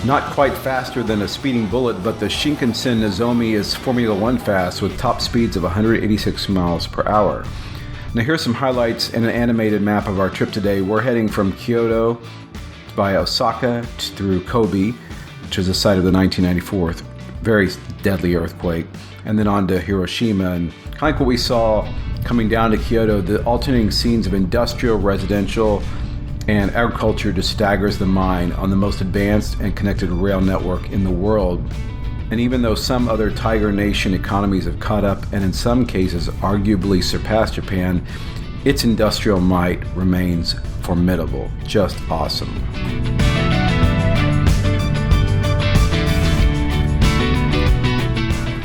Not quite faster than a speeding bullet, but the Shinkansen Nozomi is Formula One fast with top speeds of 186 miles per hour. Now here's some highlights and an animated map of our trip today. We're heading from Kyoto via Osaka through Kobe, which is the site of the 1994 very deadly earthquake, and then on to Hiroshima. And kind of like what we saw coming down to Kyoto, the alternating scenes of industrial, residential, and agriculture just staggers the mind on the most advanced and connected rail network in the world. And even though some other tiger nation economies have caught up and in some cases arguably surpassed Japan, its industrial might remains formidable. Just awesome.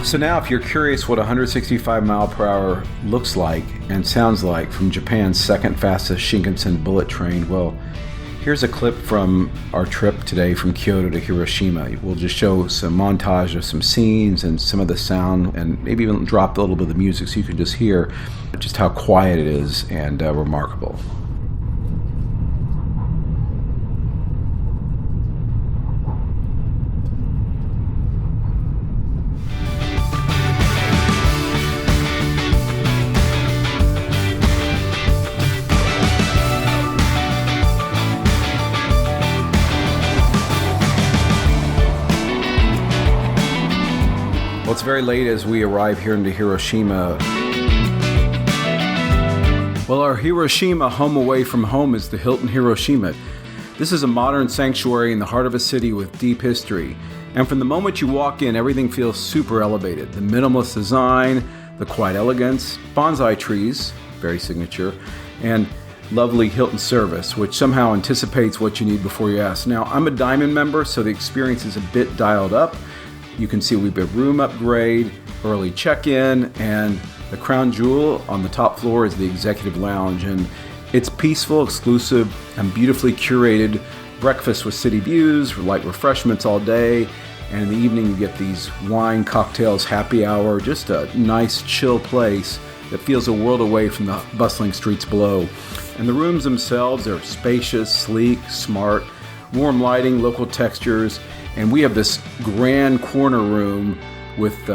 So now if you're curious what 165 mile per hour looks like and sounds like from Japan's second fastest Shinkansen bullet train, well, here's a clip from our trip today from Kyoto to Hiroshima. We'll just show some montage of some scenes and some of the sound, and maybe even drop a little bit of the music so you can just hear just how quiet it is and remarkable. Well, it's very late as we arrive here into Hiroshima. Well, our Hiroshima home away from home is the Hilton Hiroshima. This is a modern sanctuary in the heart of a city with deep history. And from the moment you walk in, everything feels super elevated. The minimalist design, the quiet elegance, bonsai trees, very signature, and lovely Hilton service, which somehow anticipates what you need before you ask. Now, I'm a Diamond member, so the experience is a bit dialed up. You can see we've got room upgrade, early check-in, and the crown jewel on the top floor is the executive lounge. And it's peaceful, exclusive, and beautifully curated. Breakfast with city views, light refreshments all day, and in the evening you get these wine, cocktails, happy hour, just a nice, chill place that feels a world away from the bustling streets below. And the rooms themselves are spacious, sleek, smart, warm lighting, local textures, and we have this grand corner room with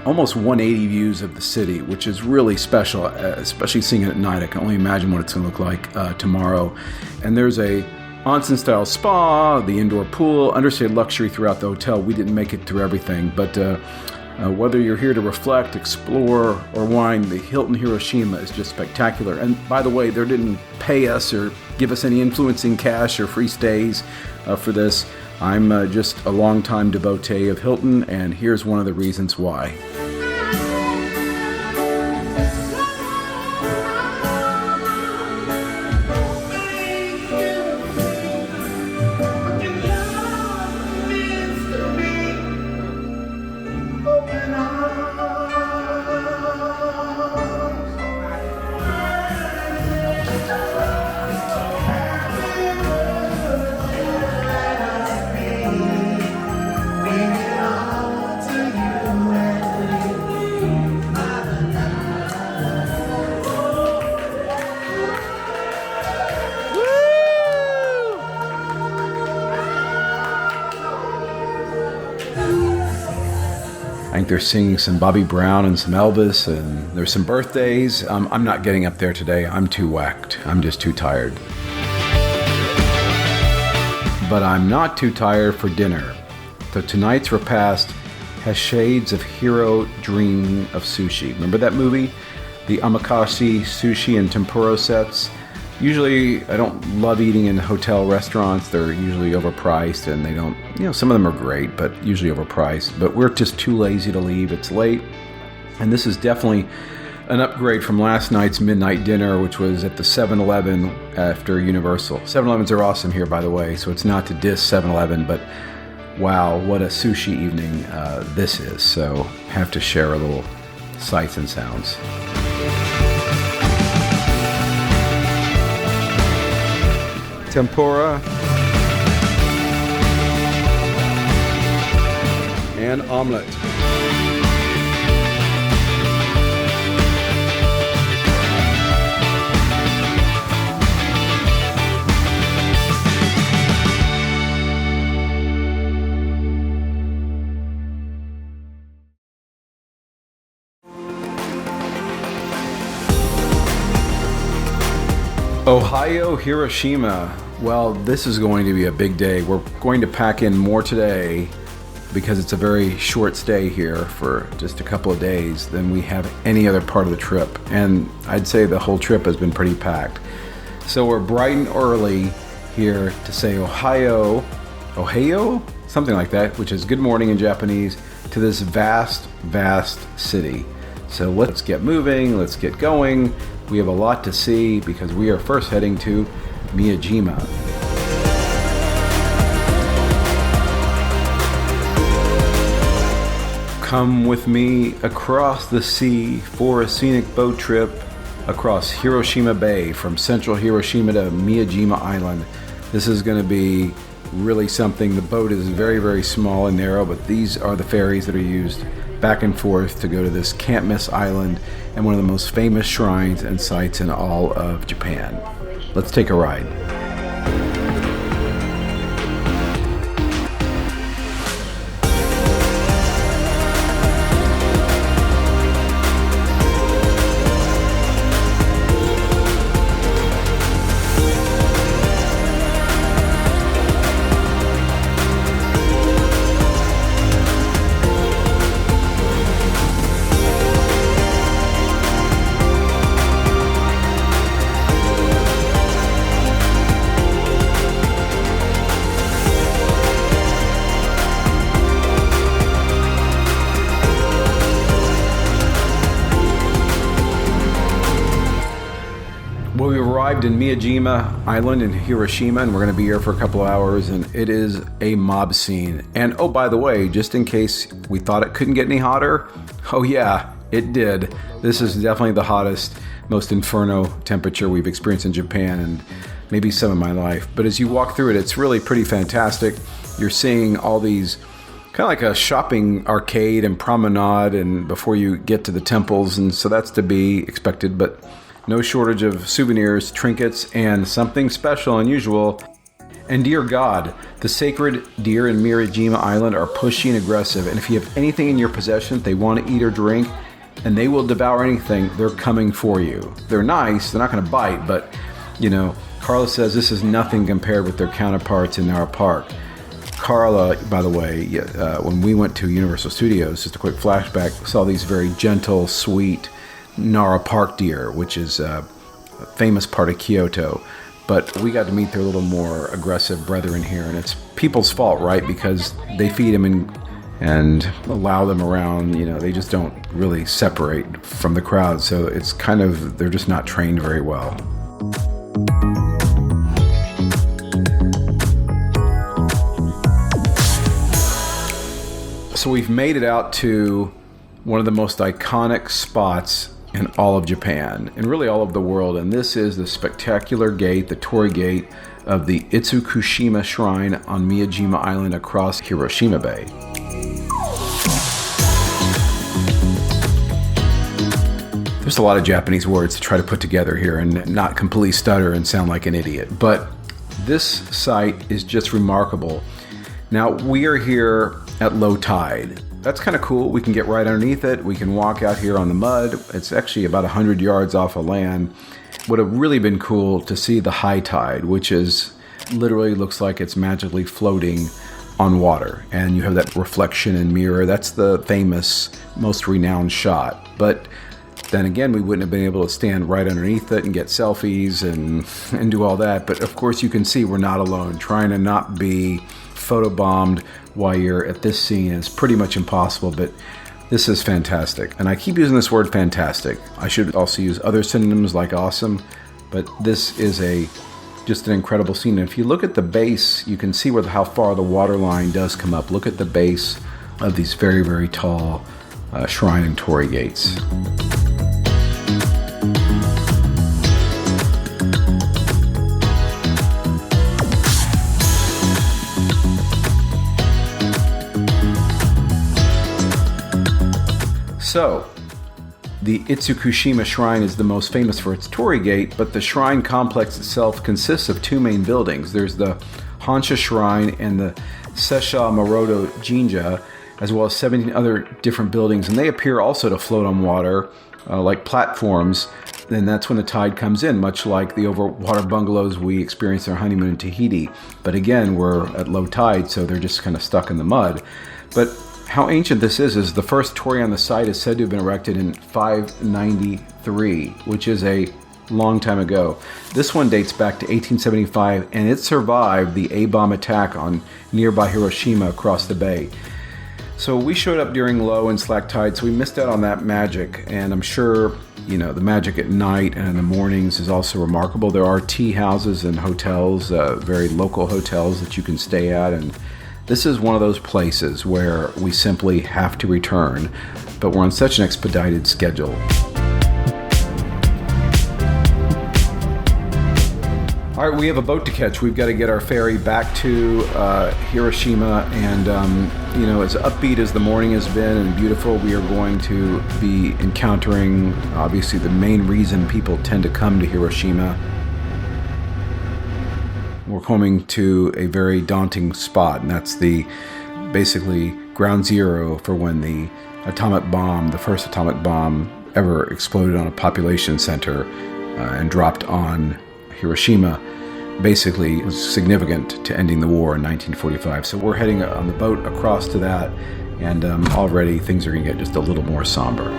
almost 180 views of the city, which is really special, especially seeing it at night. I can only imagine what it's going to look like tomorrow. And there's a onsen-style spa, the indoor pool, understated luxury throughout the hotel. We didn't make it through everything, but whether you're here to reflect, explore, or wine, the Hilton Hiroshima is just spectacular. And by the way, they didn't pay us or give us any influencing cash or free stays for this. I'm just a longtime devotee of Hilton, and here's one of the reasons why. I think they're singing some Bobby Brown and some Elvis, and there's some birthdays. I'm not getting up there today. I'm too whacked. I'm just too tired. But I'm not too tired for dinner. So tonight's repast has shades of hero dreaming of sushi. Remember that movie? The omakase sushi and tempura sets. Usually, I don't love eating in hotel restaurants. They're usually overpriced, and they don't, some of them are great, but usually overpriced. But we're just too lazy to leave. It's late, and this is definitely an upgrade from last night's midnight dinner, which was at the 7-Eleven after Universal. 7-Elevens are awesome here, by the way, so it's not to diss 7-Eleven, but wow, what a sushi evening this is. So have to share a little sights and sounds. Tempura and omelet. Ohio, Hiroshima. Well, this is going to be a big day. We're going to pack in more today because it's a very short stay here for just a couple of days than we have any other part of the trip. And I'd say the whole trip has been pretty packed. So we're bright and early here to say Ohio, something like that, which is good morning in Japanese, to this vast, vast city. So let's get moving, let's get going. We have a lot to see because we are first heading to Miyajima. Come with me across the sea for a scenic boat trip across Hiroshima Bay from central Hiroshima to Miyajima Island. This is going to be really something. The boat is very, very small and narrow, but these are the ferries that are used back and forth to go to this can't miss island and one of the most famous shrines and sites in all of Japan. Let's take a ride. Well, we arrived in Miyajima Island in Hiroshima, and we're going to be here for a couple of hours, and it is a mob scene. And oh, by the way, just in case we thought it couldn't get any hotter, oh yeah, it did. This is definitely the hottest, most inferno temperature we've experienced in Japan, and maybe some in my life. But as you walk through it, it's really pretty fantastic. You're seeing all these kind of like a shopping arcade and promenade, and before you get to the temples, and so that's to be expected, but no shortage of souvenirs, trinkets, and something special, unusual. And dear God, the sacred deer in Miyajima Island are pushy and aggressive, and if you have anything in your possession they want to eat or drink, and they will devour anything, they're coming for you. They're nice, they're not going to bite, but, Carla says this is nothing compared with their counterparts in our park. Carla, by the way, when we went to Universal Studios, just a quick flashback, saw these very gentle, sweet Nara Park deer, which is a famous part of Kyoto. But we got to meet their little more aggressive brethren here, and it's people's fault, right? Because they feed them and allow them around. They just don't really separate from the crowd, so it's kind of, they're just not trained very well. So we've made it out to one of the most iconic spots in all of Japan, and really all of the world, and this is the spectacular gate, the torii gate of the Itsukushima Shrine on Miyajima Island across Hiroshima Bay. There's a lot of Japanese words to try to put together here and not completely stutter and sound like an idiot, but this site is just remarkable. Now, we are here at low tide. That's kind of cool. We can get right underneath it. We can walk out here on the mud. It's actually about 100 yards off of land. Would have really been cool to see the high tide, which is literally looks like it's magically floating on water. And you have that reflection and mirror. That's the famous, most renowned shot. But then again, we wouldn't have been able to stand right underneath it and get selfies and do all that. But of course, you can see we're not alone. Trying to not be photobombed while you're at this scene is pretty much impossible, but this is fantastic. And I keep using this word fantastic. I should also use other synonyms like awesome, but this is just an incredible scene. And if you look at the base, you can see how far the water line does come up. Look at the base of these very, very tall shrine and torii gates. So, the Itsukushima Shrine is the most famous for its torii gate, but the shrine complex itself consists of two main buildings. There's the Hansha Shrine and the Seisha Marodo Jinja, as well as 17 other different buildings, and they appear also to float on water like platforms. And that's when the tide comes in, much like the overwater bungalows we experienced our honeymoon in Tahiti. But again, we're at low tide, so they're just kind of stuck in the mud. But how ancient this is the first torii on the site is said to have been erected in 593, which is a long time ago. This one dates back to 1875, and it survived the A-bomb attack on nearby Hiroshima across the bay. So we showed up during low and slack tide, so we missed out on that magic. And I'm sure, the magic at night and in the mornings is also remarkable. There are tea houses and hotels, very local hotels that you can stay at. And this is one of those places where we simply have to return, but we're on such an expedited schedule. All right, we have a boat to catch. We've got to get our ferry back to Hiroshima, and as upbeat as the morning has been and beautiful, we are going to be encountering, obviously, the main reason people tend to come to Hiroshima. We're coming to a very daunting spot, and that's basically ground zero for when the first atomic bomb ever exploded on a population center and dropped on Hiroshima, basically was significant to ending the war in 1945. So we're heading on the boat across to that, and already things are going to get just a little more somber.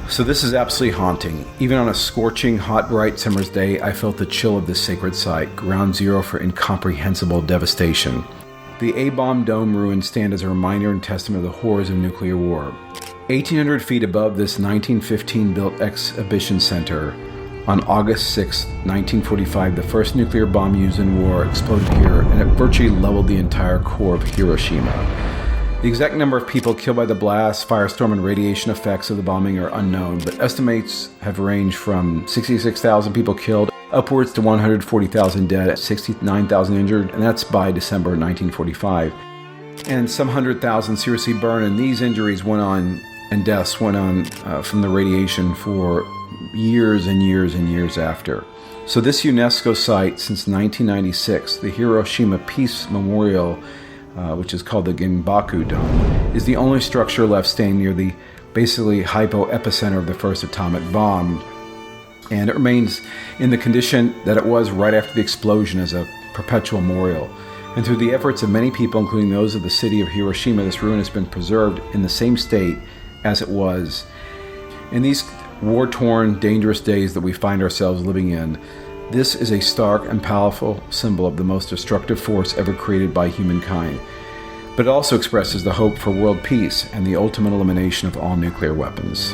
So this is absolutely haunting. Even on a scorching, hot, bright summer's day, I felt the chill of this sacred site, ground zero for incomprehensible devastation. The A-bomb dome ruins stand as a reminder and testament of the horrors of nuclear war. 1,800 feet above this 1915-built exhibition center, on August 6, 1945, the first nuclear bomb used in war exploded here, and it virtually leveled the entire core of Hiroshima. The exact number of people killed by the blast, firestorm, and radiation effects of the bombing are unknown, but estimates have ranged from 66,000 people killed upwards to 140,000 dead, 69,000 injured, and that's by December 1945. And some 100,000 seriously burned, and these injuries and deaths went on from the radiation for years and years and years after. So this UNESCO site since 1996, the Hiroshima Peace Memorial, which is called the Genbaku Dome, is the only structure left standing near the basically hypo-epicenter of the first atomic bomb. And it remains in the condition that it was right after the explosion as a perpetual memorial. And through the efforts of many people, including those of the city of Hiroshima, this ruin has been preserved in the same state as it was. In these war-torn, dangerous days that we find ourselves living in, this is a stark and powerful symbol of the most destructive force ever created by humankind. But it also expresses the hope for world peace and the ultimate elimination of all nuclear weapons.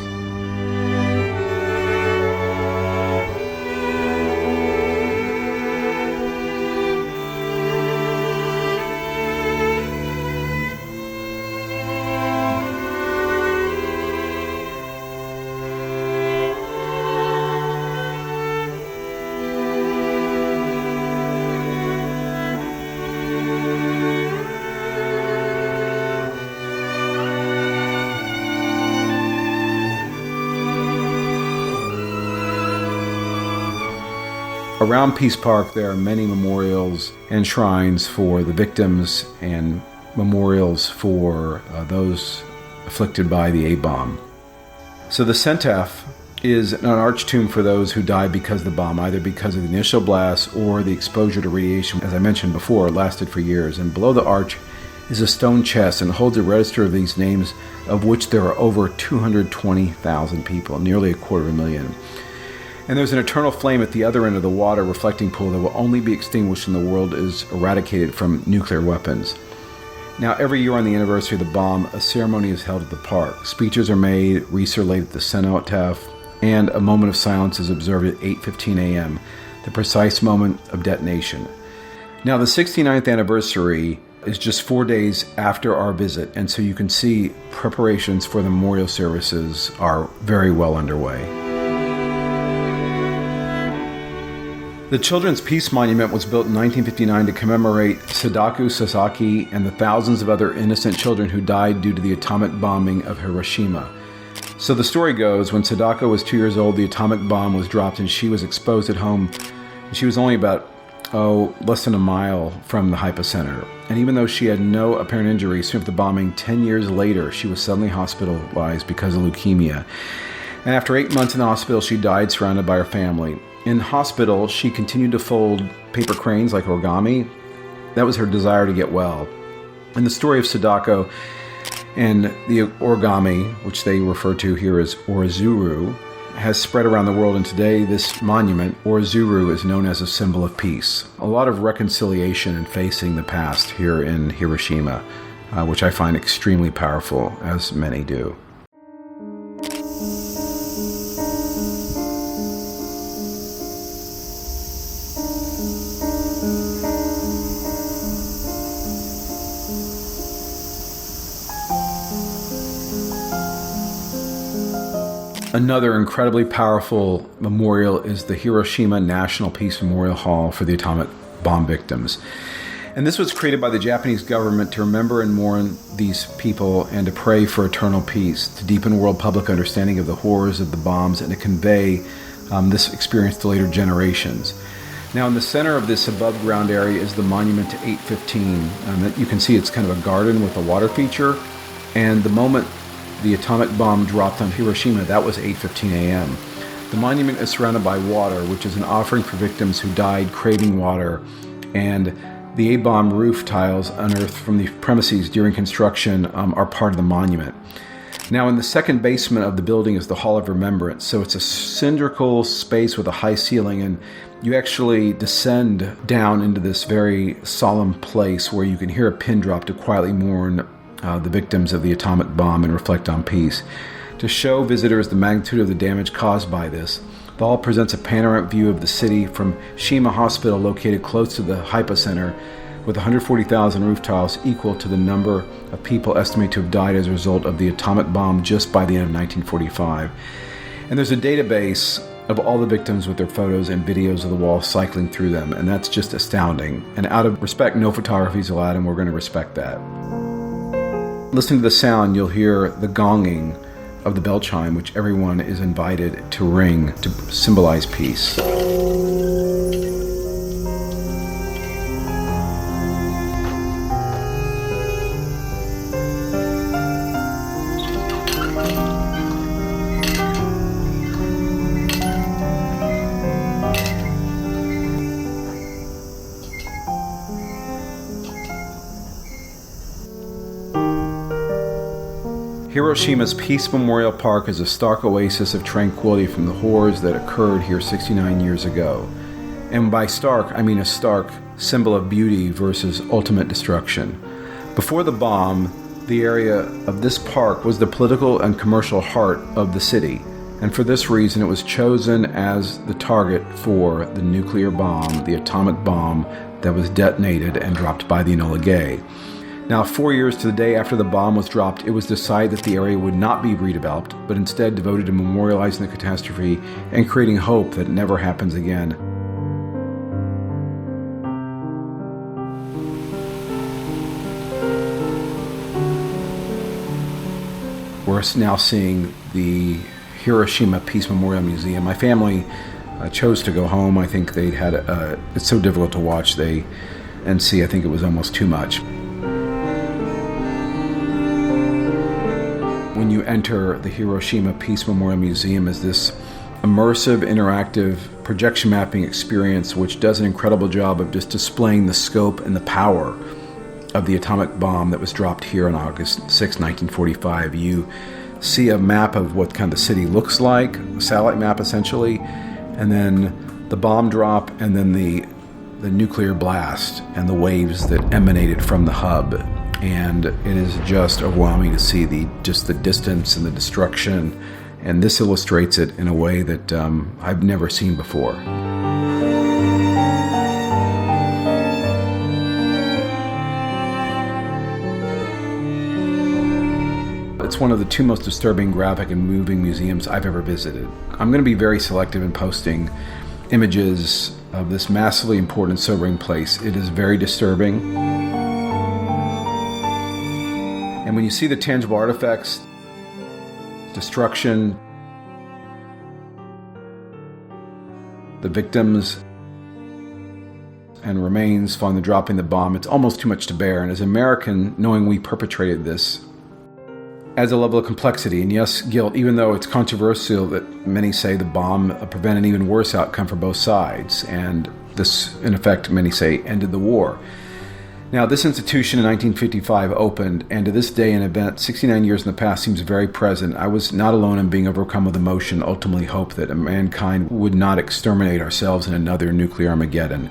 Around Peace Park, there are many memorials and shrines for the victims and memorials for those afflicted by the A-bomb. So the Cenotaph is an arch tomb for those who died because of the bomb, either because of the initial blast or the exposure to radiation. As I mentioned before, it lasted for years. And below the arch is a stone chest and holds a register of these names, of which there are over 220,000 people, nearly 250,000. And there's an eternal flame at the other end of the water reflecting pool that will only be extinguished when the world is eradicated from nuclear weapons. Now, every year on the anniversary of the bomb, a ceremony is held at the park. Speeches are made, wreaths are laid at the cenotaph, and a moment of silence is observed at 8:15 a.m., the precise moment of detonation. Now, the 69th anniversary is just 4 days after our visit, and so you can see preparations for the memorial services are very well underway. The Children's Peace Monument was built in 1959 to commemorate Sadako Sasaki and the thousands of other innocent children who died due to the atomic bombing of Hiroshima. So the story goes, when Sadako was 2 years old, the atomic bomb was dropped and she was exposed at home. She was only about, less than a mile from the hypocenter. And even though she had no apparent injury, soon after the bombing, 10 years later, she was suddenly hospitalized because of leukemia. And after 8 months in the hospital, she died surrounded by her family. In hospital, she continued to fold paper cranes like origami. That was her desire to get well. And the story of Sadako and the origami, which they refer to here as Orizuru, has spread around the world, and today this monument, Orizuru, is known as a symbol of peace. A lot of reconciliation and facing the past here in Hiroshima, which I find extremely powerful, as many do. Another incredibly powerful memorial is the Hiroshima National Peace Memorial Hall for the atomic bomb victims. And this was created by the Japanese government to remember and mourn these people and to pray for eternal peace, to deepen world public understanding of the horrors of the bombs and to convey this experience to later generations. Now, in the center of this above-ground area is the monument to 815. You can see it's kind of a garden with a water feature. And the moment the atomic bomb dropped on Hiroshima, that was 8:15 a.m. The monument is surrounded by water, which is an offering for victims who died craving water, and the A-bomb roof tiles unearthed from the premises during construction are part of the monument. Now, in the second basement of the building is the Hall of Remembrance, so it's a cylindrical space with a high ceiling, and you actually descend down into this very solemn place where you can hear a pin drop to quietly mourn the victims of the atomic bomb and reflect on peace. To show visitors the magnitude of the damage caused by this, the hall presents a panoramic view of the city from Shima Hospital, located close to the hypocenter, with 140,000 roof tiles, equal to the number of people estimated to have died as a result of the atomic bomb just by the end of 1945. And there's a database of all the victims with their photos and videos of the wall cycling through them, and that's just astounding. And out of respect, no photography is allowed, and we're going to respect that. Listening to the sound, you'll hear the gonging of the bell chime, which everyone is invited to ring to symbolize peace. Hiroshima's Peace Memorial Park is a stark oasis of tranquility from the horrors that occurred here 69 years ago. And by stark, I mean a stark symbol of beauty versus ultimate destruction. Before the bomb, the area of this park was the political and commercial heart of the city. And for this reason, it was chosen as the target for the nuclear bomb, the atomic bomb that was detonated and dropped by the Enola Gay. Now, 4 years to the day after the bomb was dropped, it was decided that the area would not be redeveloped, but instead devoted to memorializing the catastrophe and creating hope that it never happens again. We're now seeing the Hiroshima Peace Memorial Museum. My family chose to go home. I think they had it's so difficult to watch and see. I think it was almost too much. When you enter the Hiroshima Peace Memorial Museum, is this immersive, interactive projection mapping experience which does an incredible job of just displaying the scope and the power of the atomic bomb that was dropped here on August 6, 1945, you see a map of what kind of the city looks like, a satellite map essentially, and then the bomb drop, and then the nuclear blast and the waves that emanated from the hub. And it is just overwhelming to see the distance and the destruction, and this illustrates it in a way that I've never seen before. It's one of the two most disturbing, graphic, and moving museums I've ever visited. I'm going to be very selective in posting images of this massively important, sobering place. It is very disturbing. And when you see the tangible artifacts, destruction, the victims and remains following the dropping the bomb, it's almost too much to bear. And as an American, knowing we perpetrated this adds a level of complexity and, yes, guilt, even though it's controversial that many say the bomb prevented an even worse outcome for both sides. And this, in effect, many say, ended the war. Now, this institution in 1955 opened, and to this day, an event 69 years in the past seems very present. I was not alone in being overcome with emotion, ultimately hope that mankind would not exterminate ourselves in another nuclear Armageddon.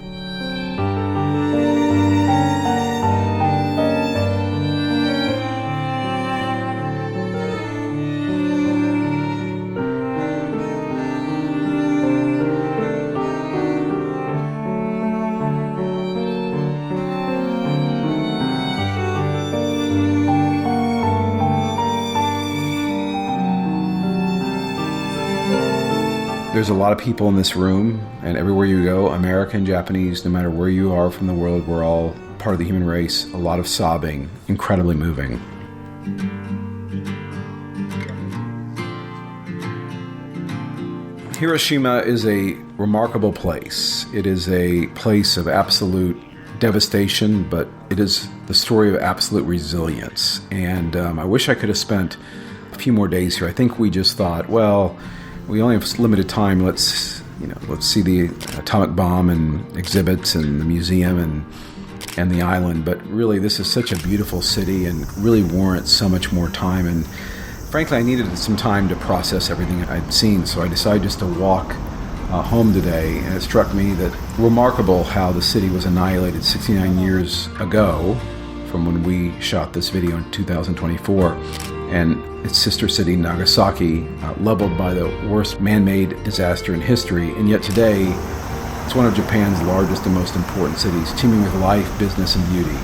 There's a lot of people in this room, and everywhere you go, American, Japanese, no matter where you are from the world, we're all part of the human race. A lot of sobbing, incredibly moving. Hiroshima is a remarkable place. It is a place of absolute devastation, but it is the story of absolute resilience. And I wish I could have spent a few more days here. I think we just thought, well, we only have limited time. Let's see the atomic bomb and exhibits and the museum and the island. But really, this is such a beautiful city and really warrants so much more time. And frankly, I needed some time to process everything I'd seen. So I decided just to walk home today. And it struck me that remarkable how the city was annihilated 69 years ago from when we shot this video in 2024. And its sister city, Nagasaki, leveled by the worst man-made disaster in history. And yet today, it's one of Japan's largest and most important cities, teeming with life, business, and beauty.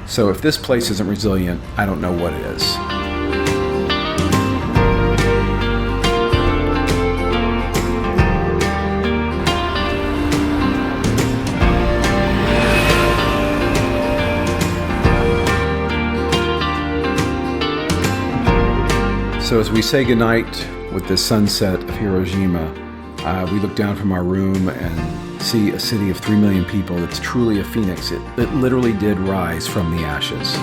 So if this place isn't resilient, I don't know what it is. So as we say goodnight with the sunset of Hiroshima, we look down from our room and see a city of 3 million people that's truly a phoenix. It literally did rise from the ashes.